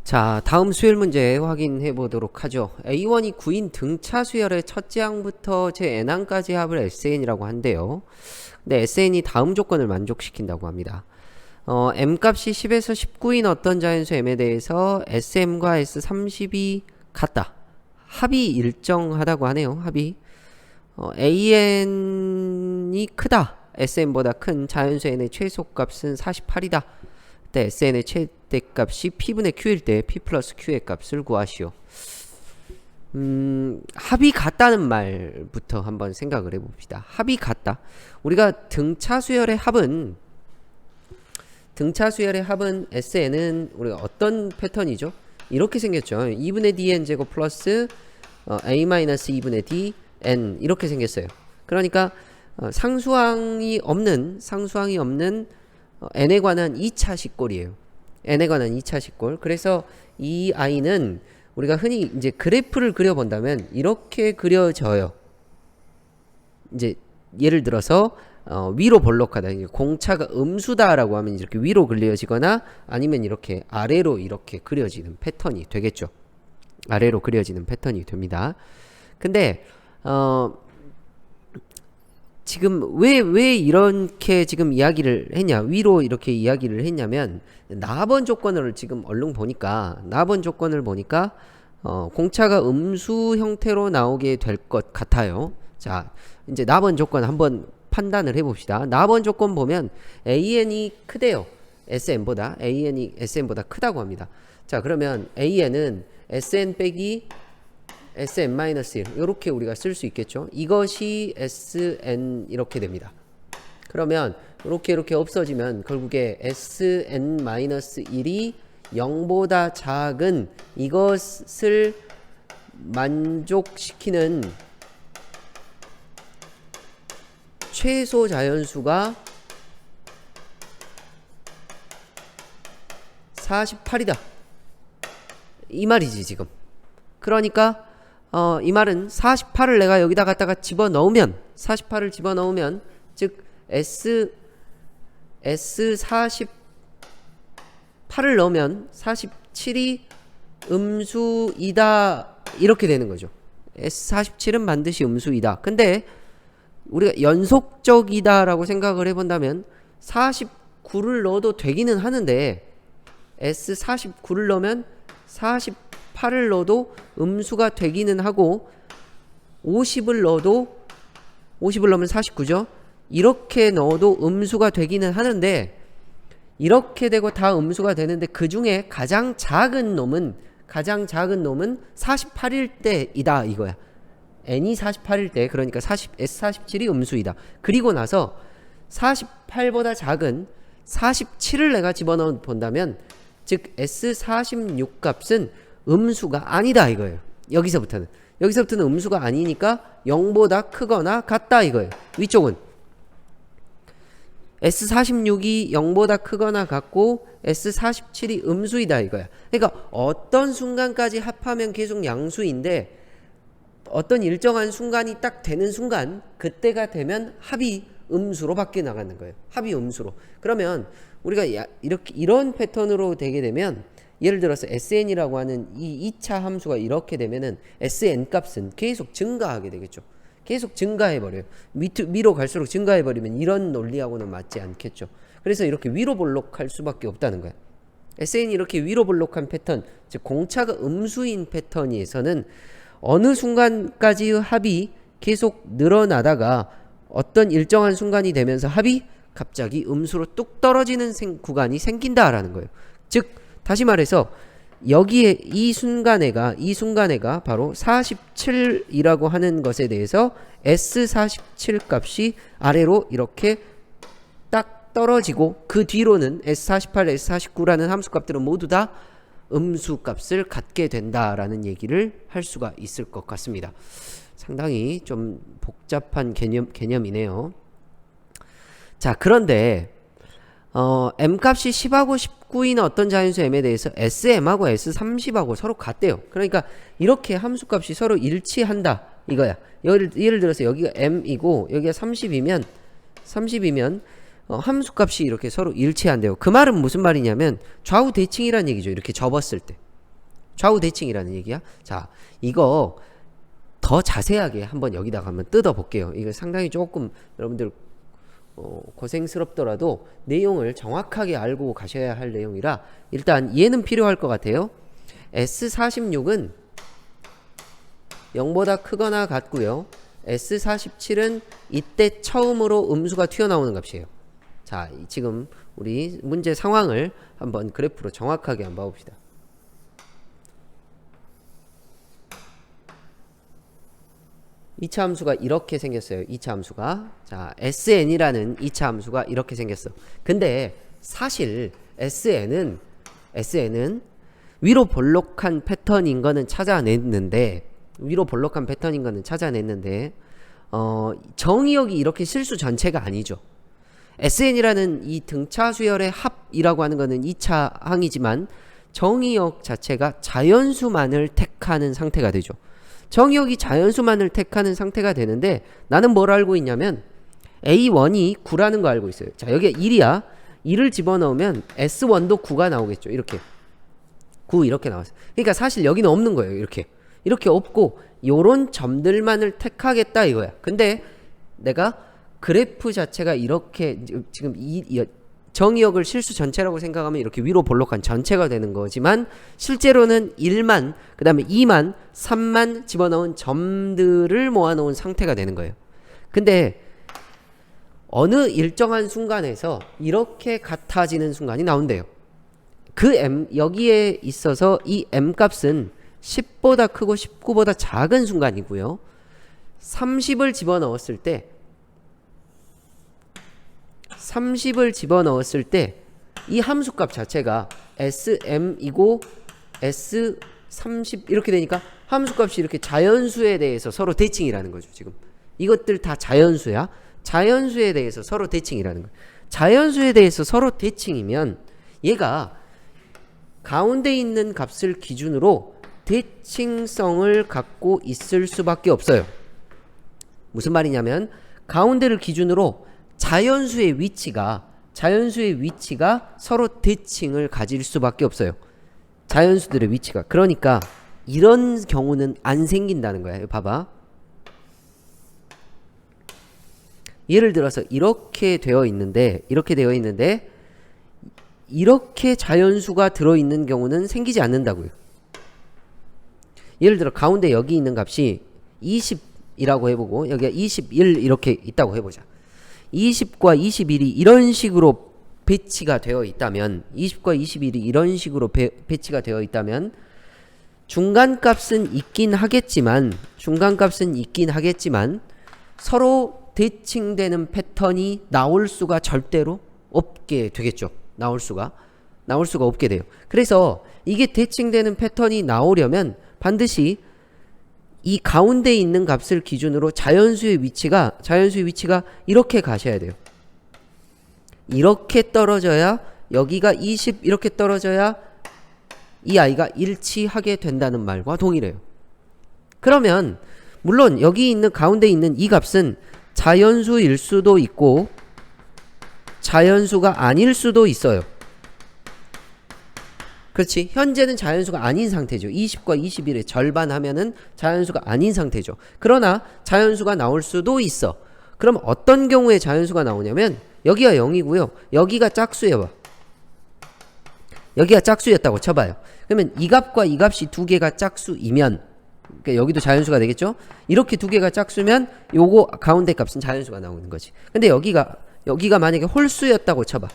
자, 다음 수열 문제 확인해 보도록 하죠. A1이 9인 등차 수열의 첫째 항부터 제 n항까지 합을 SN이라고 한대요. 근데 SN이 다음 조건을 만족시킨다고 합니다. m값이 10에서 19인 어떤 자연수 m에 대해서 SM과 S30이 같다. 합이 일정하다고 하네요. 합이. AN이 크다. SM보다 큰 자연수 n의 최소값은 48이다. 때 SN의 최대값이 P분의 Q일 때 P 플러스 Q의 값을 구하시오. 합이 같다는 말부터 한번 생각을 해봅시다. 합이 같다. 우리가 등차 수열의 합은 SN은 우리가 어떤 패턴이죠? 이렇게 생겼죠. 2분의 dn 제곱 플러스 a-2분의 dn 이렇게 생겼어요. 그러니까 상수항이 없는 n에 관한 2차 식골이에요. n에 관한 2차 식골. 그래서 이 i는 우리가 흔히 이제 그래프를 그려본다면 이렇게 그려져요. 이제 예를 들어서 위로 볼록하다. 공차가 음수다라고 하면 이렇게 위로 그려지거나 아니면 이렇게 아래로 이렇게 그려지는 패턴이 되겠죠. 아래로 그려지는 패턴이 됩니다. 근데 지금 왜 이렇게 지금 이야기를 했냐, 위로 이렇게 이야기를 했냐면 나번 조건을 지금 얼른 보니까 공차가 음수 형태로 나오게 될 것 같아요. 자, 이제 나번 조건 한번 판단을 해봅시다. 나번 조건 보면 AN이 크대요. AN이 SM보다 크다고 합니다. 자, 그러면 AN은 SN 빼기 SN-1 이렇게 우리가 쓸 수 있겠죠. 이것이 SN 이렇게 됩니다. 그러면 이렇게 없어지면 결국에 SN-1이 0보다 작은 이것을 만족시키는 최소 자연수가 48이다. 이 말이지 지금. 그러니까 이 말은 48을 내가 여기다 갖다가 집어넣으면 48을 집어넣으면 즉 S48을 넣으면 47이 음수이다 이렇게 되는 거죠. S47은 반드시 음수이다. 근데 우리가 연속적이다라고 생각을 해본다면 49를 넣어도 되기는 하는데 S49를 넣으면 48을 넣어도 음수가 되기는 하고 50을 넣으면 49죠. 이렇게 넣어도 음수가 되기는 하는데 이렇게 되고 다 음수가 되는데 그 중에 가장 작은 놈은 48일 때이다 이거야. n이 48일 때 그러니까 S47이 음수이다. 그리고 나서 48보다 작은 47을 내가 집어넣어 본다면 즉 S46 값은 음수가 아니다 이거예요. 여기서부터는 음수가 아니니까 0보다 크거나 같다 이거예요. 위쪽은 S46이 0보다 크거나 같고 S47이 음수이다 이거야. 그러니까 어떤 순간까지 합하면 계속 양수인데 어떤 일정한 순간이 딱 되는 순간 그때가 되면 합이 음수로 바뀌어 나가는 거예요. 합이 음수로. 그러면 우리가 이런 패턴으로 되게 되면 예를 들어서 SN이라고 하는 이 2차 함수가 이렇게 되면은 SN 값은 계속 증가하게 되겠죠. 계속 증가해버려요. 위로 갈수록 증가해버리면 이런 논리하고는 맞지 않겠죠. 그래서 이렇게 위로 볼록할 수밖에 없다는 거예요. SN이 이렇게 위로 볼록한 패턴, 즉 공차가 음수인 패턴에서는 어느 순간까지 합이 계속 늘어나다가 어떤 일정한 순간이 되면서 합이 갑자기 음수로 뚝 떨어지는 구간이 생긴다라는 거예요. 즉 다시 말해서 여기에 이 순간에가 바로 47이라고 하는 것에 대해서 S47 값이 아래로 이렇게 딱 떨어지고 그 뒤로는 S48, S49라는 함수값들은 모두 다 음수값을 갖게 된다라는 얘기를 할 수가 있을 것 같습니다. 상당히 좀 복잡한 개념이네요. 자, 그런데 m값이 10하고 19인 어떤 자연수 m에 대해서 SM하고 S30하고 서로 같대요. 그러니까 이렇게 함수값이 서로 일치한다 이거야. 예를 들어서 여기가 m이고 여기가 30이면 함수값이 이렇게 서로 일치한대요. 그 말은 무슨 말이냐면 좌우 대칭이란 얘기죠. 이렇게 접었을 때 좌우 대칭이라는 얘기야. 자, 이거 더 자세하게 한번 여기다가 한번 뜯어 볼게요. 이거 상당히 조금 여러분들 고생스럽더라도 내용을 정확하게 알고 가셔야 할 내용이라 일단 이해는 필요할 것 같아요. S46은 0보다 크거나 같고요. S47은 이때 처음으로 음수가 튀어나오는 값이에요. 자, 지금 우리 문제 상황을 한번 그래프로 정확하게 한번 봐봅시다. 2차 함수가 이렇게 생겼어요. 2차 함수가. 자, SN이라는 2차 함수가 이렇게 생겼어. 근데 사실 SN은 위로 볼록한 패턴인 거는 찾아냈는데 정의역이 이렇게 실수 전체가 아니죠. SN이라는 이 등차 수열의 합이라고 하는 거는 2차 항이지만 정의역 자체가 자연수만을 택하는 상태가 되죠. 정의역이 자연수만을 택하는 상태가 되는데 나는 뭘 알고 있냐면 A1이 9라는 거 알고 있어요. 자, 여기에 1이야. 1을 집어넣으면 S1도 9가 나오겠죠. 이렇게 9 이렇게 나왔어요. 그러니까 사실 여기는 없는 거예요. 이렇게 없고 요런 점들만을 택하겠다 이거야. 근데 내가 그래프 자체가 이렇게 지금 이 정의역을 실수 전체라고 생각하면 이렇게 위로 볼록한 전체가 되는 거지만 실제로는 1만 그 다음에 2만 3만 집어넣은 점들을 모아놓은 상태가 되는 거예요. 근데 어느 일정한 순간에서 이렇게 같아지는 순간이 나온대요. 그 m 여기에 있어서 이 m 값은 10보다 크고 19보다 작은 순간이고요. 30을 집어넣었을 때 이 함수값 자체가 sm이고 s30 이렇게 되니까 함수값이 이렇게 자연수에 대해서 서로 대칭이라는 거죠. 지금 이것들 다 자연수야. 자연수에 대해서 서로 대칭이라는 거예요. 자연수에 대해서 서로 대칭이면 얘가 가운데 있는 값을 기준으로 대칭성을 갖고 있을 수밖에 없어요. 무슨 말이냐면 가운데를 기준으로 자연수의 위치가 서로 대칭을 가질 수밖에 없어요. 자연수들의 위치가. 그러니까 이런 경우는 안 생긴다는 거야. 봐봐. 예를 들어서 이렇게 되어 있는데 이렇게 자연수가 들어있는 경우는 생기지 않는다고요. 예를 들어 가운데 여기 있는 값이 20이라고 해보고 여기가 21 이렇게 있다고 해보자. 20과 21이 이런 식으로 배치가 되어 있다면 20과 21이 이런 식으로 배치가 되어 있다면 중간값은 있긴 하겠지만 서로 대칭되는 패턴이 나올 수가 절대로 없게 되겠죠. 나올 수가 없게 돼요. 그래서 이게 대칭되는 패턴이 나오려면 반드시 이 가운데 있는 값을 기준으로 자연수의 위치가 이렇게 가셔야 돼요. 이렇게 떨어져야 여기가 20 이렇게 떨어져야 이 아이가 일치하게 된다는 말과 동일해요. 그러면 물론 여기 있는 가운데 있는 이 값은 자연수일 수도 있고 자연수가 아닐 수도 있어요. 그렇지. 현재는 자연수가 아닌 상태죠. 20과 21의 절반 하면은 자연수가 아닌 상태죠. 그러나 자연수가 나올 수도 있어. 그럼 어떤 경우에 자연수가 나오냐면 여기가 0이고요. 여기가 짝수예요. 여기가 짝수였다고 쳐봐요. 그러면 이 값과 이 값이 두 개가 짝수이면 그러니까 여기도 자연수가 되겠죠. 이렇게 두 개가 짝수면 요거 가운데 값은 자연수가 나오는 거지. 근데 여기가 만약에 홀수였다고 쳐봐.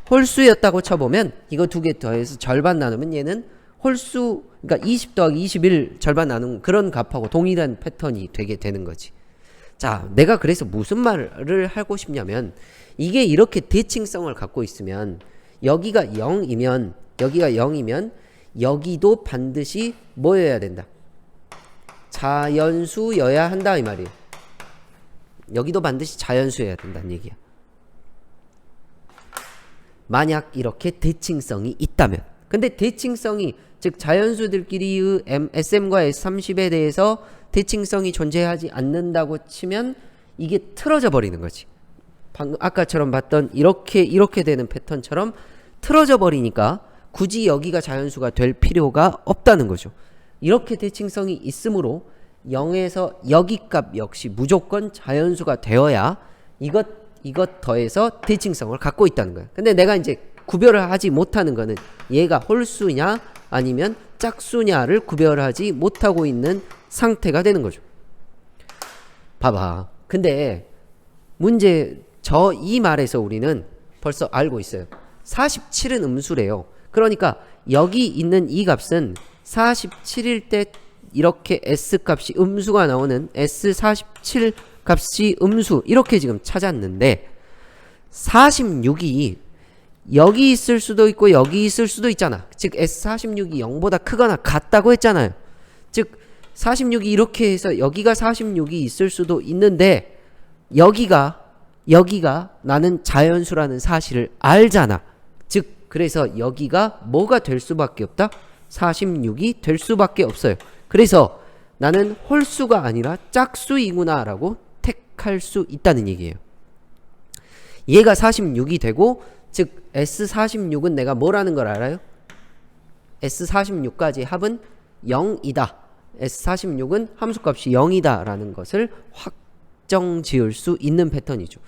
홀수였다고 쳐보면 이거 두 개 더해서 절반 나누면 얘는 홀수 그러니까 20 더하기 21 절반 나눈 그런 값하고 동일한 패턴이 되게 되는 거지. 자, 내가 그래서 무슨 말을 하고 싶냐면 이게 이렇게 대칭성을 갖고 있으면 여기가 0이면 여기도 반드시 뭐여야 된다? 자연수여야 한다 이 말이에요. 여기도 반드시 자연수여야 된다는 얘기야. 만약 이렇게 대칭성이 있다면. 근데 대칭성이 즉 자연수들끼리의 SM과 S30에 대해서 대칭성이 존재하지 않는다고 치면 이게 틀어져 버리는 거지. 방금 아까처럼 봤던 이렇게 되는 패턴처럼 틀어져 버리니까 굳이 여기가 자연수가 될 필요가 없다는 거죠. 이렇게 대칭성이 있으므로 0에서 여기 값 역시 무조건 자연수가 되어야 이것 더해서 대칭성을 갖고 있다는 거야. 근데 내가 이제 구별을 하지 못하는 거는 얘가 홀수냐 아니면 짝수냐를 구별하지 못하고 있는 상태가 되는 거죠. 봐봐. 근데 문제 이 말에서 우리는 벌써 알고 있어요. 47은 음수래요. 그러니까 여기 있는 이 값은 47일 때 이렇게 S 값이 음수가 나오는 S47 값이 음수 이렇게 지금 찾았는데 46이 여기 있을 수도 있고 여기 있을 수도 있잖아. 즉 S46이 0보다 크거나 같다고 했잖아요. 즉 46이 이렇게 해서 여기가 46이 있을 수도 있는데 여기가 나는 자연수라는 사실을 알잖아. 즉 그래서 여기가 뭐가 될 수밖에 없다? 46이 될 수밖에 없어요. 그래서 나는 홀수가 아니라 짝수이구나 라고 택할 수 있다는 얘기예요. 얘가 46이 되고 즉 S46은 내가 뭐라는 걸 알아요? S46까지 합은 0이다. S46은 함수값이 0이다 라는 것을 확정 지을 수 있는 패턴이죠.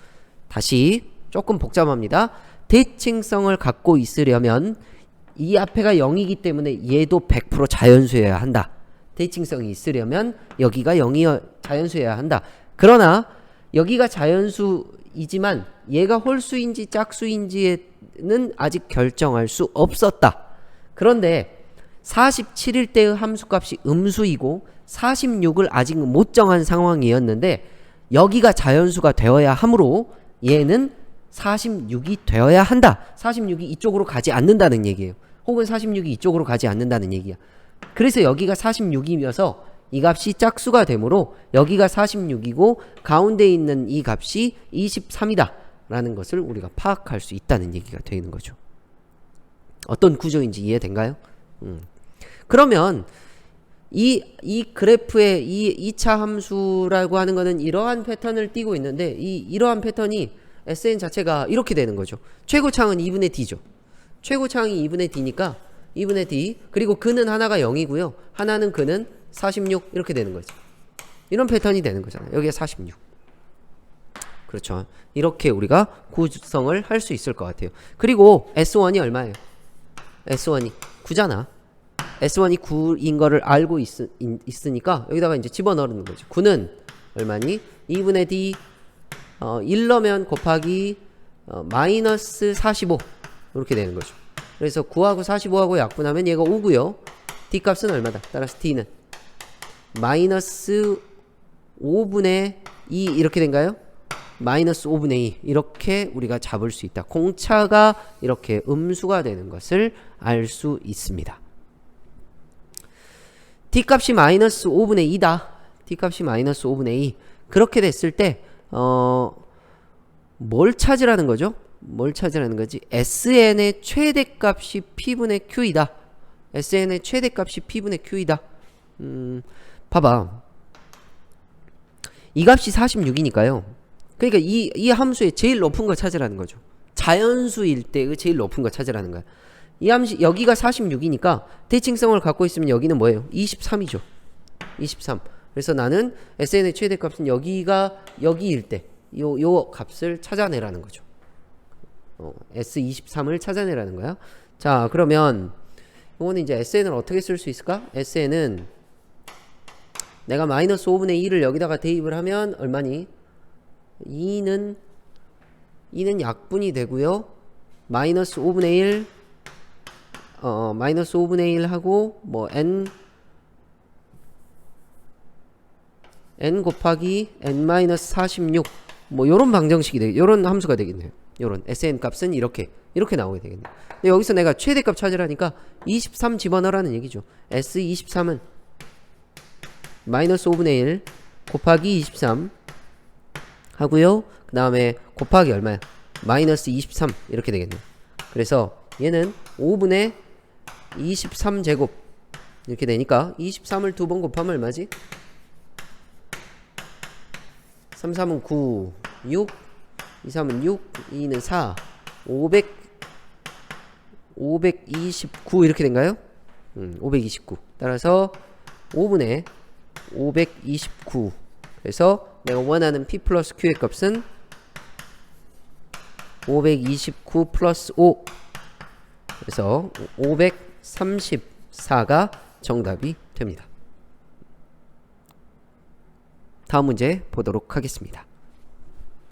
다시 조금 복잡합니다. 대칭성을 갖고 있으려면 이 앞에가 0이기 때문에 얘도 100% 자연수여야 한다. 대칭성이 있으려면 여기가 0이 자연수여야 한다. 그러나 여기가 자연수이지만 얘가 홀수인지 짝수인지는 아직 결정할 수 없었다. 그런데 47일 때의 함수값이 음수이고 46을 아직 못 정한 상황이었는데 여기가 자연수가 되어야 하므로 얘는 46이 되어야 한다. 46이 이쪽으로 가지 않는다는 얘기예요. 혹은 46이 이쪽으로 가지 않는다는 얘기야. 그래서 여기가 46이면서 이 값이 짝수가 되므로 여기가 46이고 가운데 있는 이 값이 23이다 라는 것을 우리가 파악할 수 있다는 얘기가 되는 거죠. 어떤 구조인지 이해된가요? 그러면 이 그래프의 이 2차 함수라고 하는 거는 이러한 패턴을 띠고 있는데 이러한 패턴이 SN 자체가 이렇게 되는 거죠. 최고차항은 2분의 D죠. 최고차항이 2분의 D니까 2분의 D 그리고 근은 하나가 0이고요. 하나는 근은 46 이렇게 되는 거죠. 이런 패턴이 되는 거잖아요. 여기가 46. 그렇죠. 이렇게 우리가 구성을 할 수 있을 것 같아요. 그리고 S1이 얼마예요? S1이 9잖아. S1이 9인 거를 알고 있으니까 여기다가 이제 집어넣는 거죠. 9는 얼마니? 2분의 D 1넣으면 곱하기 마이너스 45 이렇게 되는 거죠. 그래서 9하고 45하고 약분하면 얘가 5고요. D 값은 얼마다? 따라서 D는 마이너스 5분의 2 이렇게 된가요? 마이너스 5분의 2 이렇게 우리가 잡을 수 있다. 공차가 이렇게 음수가 되는 것을 알 수 있습니다. D 값이 마이너스 5분의 2다. D 값이 마이너스 5분의 2 그렇게 됐을 때 뭘 찾으라는 거죠? 뭘 찾으라는 거지? SN의 최대값이 P분의 Q이다. SN의 최대값이 P분의 Q이다. 봐봐. 이 값이 46이니까요. 그러니까 이 함수의 제일 높은 거 찾으라는 거죠. 자연수일 때의 제일 높은 거 찾으라는 거야. 이 함수 여기가 46이니까 대칭성을 갖고 있으면 여기는 뭐예요? 23이죠. 23. 그래서 나는 SN의 최대값은 여기일 때 요 값을 찾아내라는 거죠. S23을 찾아내라는 거야. 자, 그러면 이거는 이제 SN을 어떻게 쓸 수 있을까? SN은 내가 마이너스 5분의 2를 여기다가 대입을 하면 얼마니? 2는 약분이 되고요. 마이너스 5분의 1 마이너스 5분의 1 하고 뭐 n 곱하기 n 마이너스 46 뭐 요런 방정식이 요런 함수가 되겠네요. 요런 SN 값은 이렇게 나오게 되겠네요. 근데 여기서 내가 최대값 찾으라니까 23 집어넣으라는 얘기죠. S23은 마이너스 5분의 1 곱하기 23 하고요. 그 다음에 곱하기 얼마야? 마이너스 23 이렇게 되겠네요. 그래서 얘는 5분의 23제곱 이렇게 되니까 23을 두 번 곱하면 얼마지? 3, 3은 9, 6 2, 3은 6, 2는 4 500 529 이렇게 된가요? 529. 따라서 5분의 529. 그래서 내가 원하는 P 플러스 Q의 값은 529 플러스 5. 그래서 534가 정답이 됩니다. 다음 문제 보도록 하겠습니다.